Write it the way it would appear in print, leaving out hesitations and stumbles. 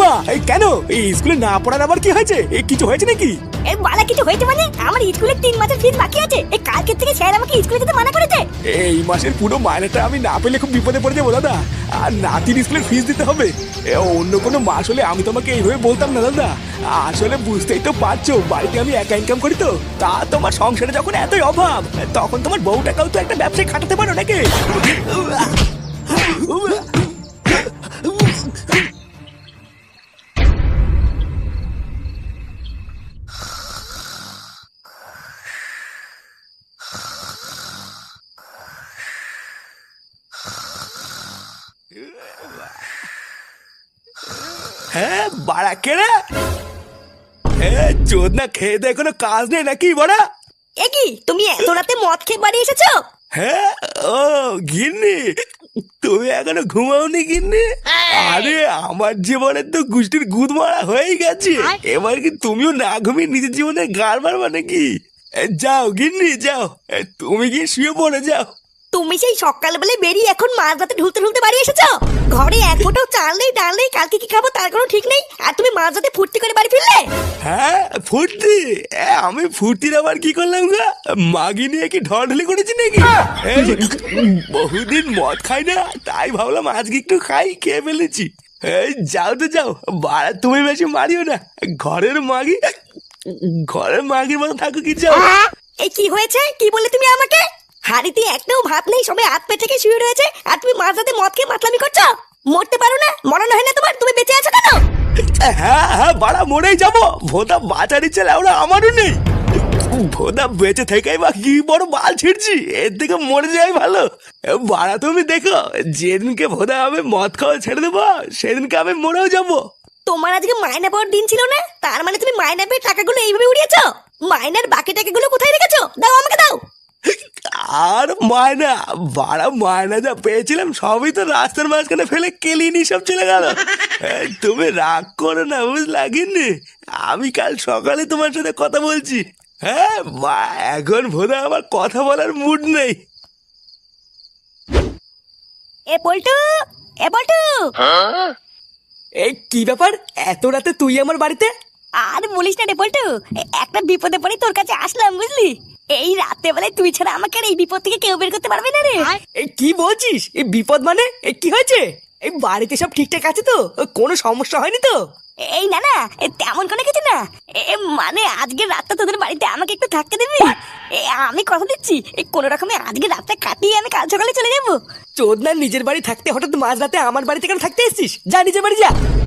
মা কেন এই স্কুলে না পড়ার আবার কি হয়েছে? কিছু হয়েছে নাকি? এই বালা কিছু হয়েছে মানে? আমার স্কুলের 3 মাসের ফিস বাকি আছে। এই কালকে থেকে স্যার আমাকে স্কুলে যেতে মানা করেছে। এই মাসের পুরো মাইনেটা আমি না পেলে খুব বিপদে পড়ে যাবো দাদা। আর নাতির স্কুলের ফিস দিতে হবে। অন্য কোনো মাস হলে আমি তোমাকে এইভাবে বলতাম না দাদা। আসলে বুঝতেই তো পারছো বাড়িতে আমি একা ইনকাম করি তো। তা তোমার সংসারে যখন এতই অভাব তখন তোমার বউটাকেও তো একটা ব্যবসায় খাটাতে পারো নাকি? হ্যাঁ বাড়া কেড়ে চোদনা খেয়ে দেয় কোনো কাজ নেই নাকি বড়া? এ কি তুমি এত রাতে মদ খেয়ে বাড়ি এসেছো? হ্যাঁ ও গিন্নি তুমি এখনো ঘুমাওনি গিন্নি? আরে আমার জীবনের তো গুষ্টির গুদ মারা হয়েই গেছে, এবার কি তুমিও না ঘুমিয়ে নিজের জীবনের গাড় মারবা নাকি? যাও গিন্নি যাও, তুমি কি শুয়ে পড়ে যাও। তুমি সেই সকালবেলায় বেরিয়ে এখন মাঝরাতে ঢুলতে ঢুলতে বাড়ি এসেছো? ঘরে এক ফোঁটাও চাল নেই ডাল নেই, কালকে কি খাবো তার কোনো ঠিক নেই, আর তুমি মাঝরাতে ফুর্তি করে বাড়ি ফিরলে? হ্যাঁ ফুর্তি? আমি ফুর্তির আবার কি করলাম গা? মাগি নিয়ে কি ঢলি করেছি নাকি? এই, বহুদিন মদ খাই না তাই ভাবলাম আজকে একটু খাই, খেয়ে ফেলেছি। এই যাও তো যাও, বাড়া তুমি বেশি মারিও না। ঘরের মাগি ঘরের মাগির মতো থাকো কি যাও। এই কি হয়েছে? কি বললে তুমি আমাকে? হাড়িতে একটাও ভাত নেই, সবাই হাত পে থেকে শুয়ে রয়েছে, আর তুমি মাঝরাতে মদ খেয়ে মাতলামি করছো? মরতে পারো না? মরানো হয় না তোমার? তুমি বেঁচে আছো কেন? হ্যাঁ হ্যাঁ বাড়া মরেই যাবো, ভোদা বাঁচারি ছেলে ওরা আমারও নেই। ভোদা বেঁচে থেকেই বা কি বড় বাল ছিড়ছি, এর থেকে মরে যাই ভালো। বাড়া তুমি দেখো যেদিনকে ভোদা আমি মদ খাওয়া ছেড়ে দেবো সেদিনকে আমি মরেও যাবো। তোমার আজকে মাইনা পাওয়ার দিন ছিল না? তার মানে তুমি মাইনা পেয়ে টাকাগুলো এইভাবে উড়িয়েছো? মাইনার বাকি টাকাগুলো কোথায় রেখেছো? দাও আমাকে দাও। আর মায়না বাড়া মায়না যা পেয়েছিলাম সবই তো রাস্তার মাঝখানে ফেলে কেলিনি সব চলে গেল। তুমি রাগ করো না বুঝলা গিন্নি, আমি কাল সকালে তোমার সাথে কথা বলছি। হ্যাঁ এখন ভোদা আমার কথা বলার মুড নেই। এ পল্টু, এ পল্টু। এই কি ব্যাপার এত রাতে তুই আমার বাড়িতে? আর বলিস না রে পল্টু, একটা বিপদে পড়ে তোর কাছে আসলাম বুঝলি। এই রাতে বেলায় তুই ছাড়া আমাকে আর এই বিপদ থেকে কেউ বের করতে পারবে না রে। এই কি বলছিস? এই বিপদ মানে কি হয়েছে? এই বাড়িতে সব ঠিকঠাক আছে তো? কোনো সমস্যা হয়নি তো? এই না না, তেমন কোনো কিছু না। মানে আজকের রাতটা তোদের বাড়িতে আমাকে একটু থাকতে দিবি? আমি কথা দিচ্ছি কোনো রকমে আজকে রাতটা কাটিয়ে আমি কাল সকালে চলে যাবো। চোদনা নিজের বাড়ি থাকতে হঠাৎ মাঝরাতে আমার বাড়িতে কেন থাকতে এসেছিস? যা নিজের বাড়ি যা।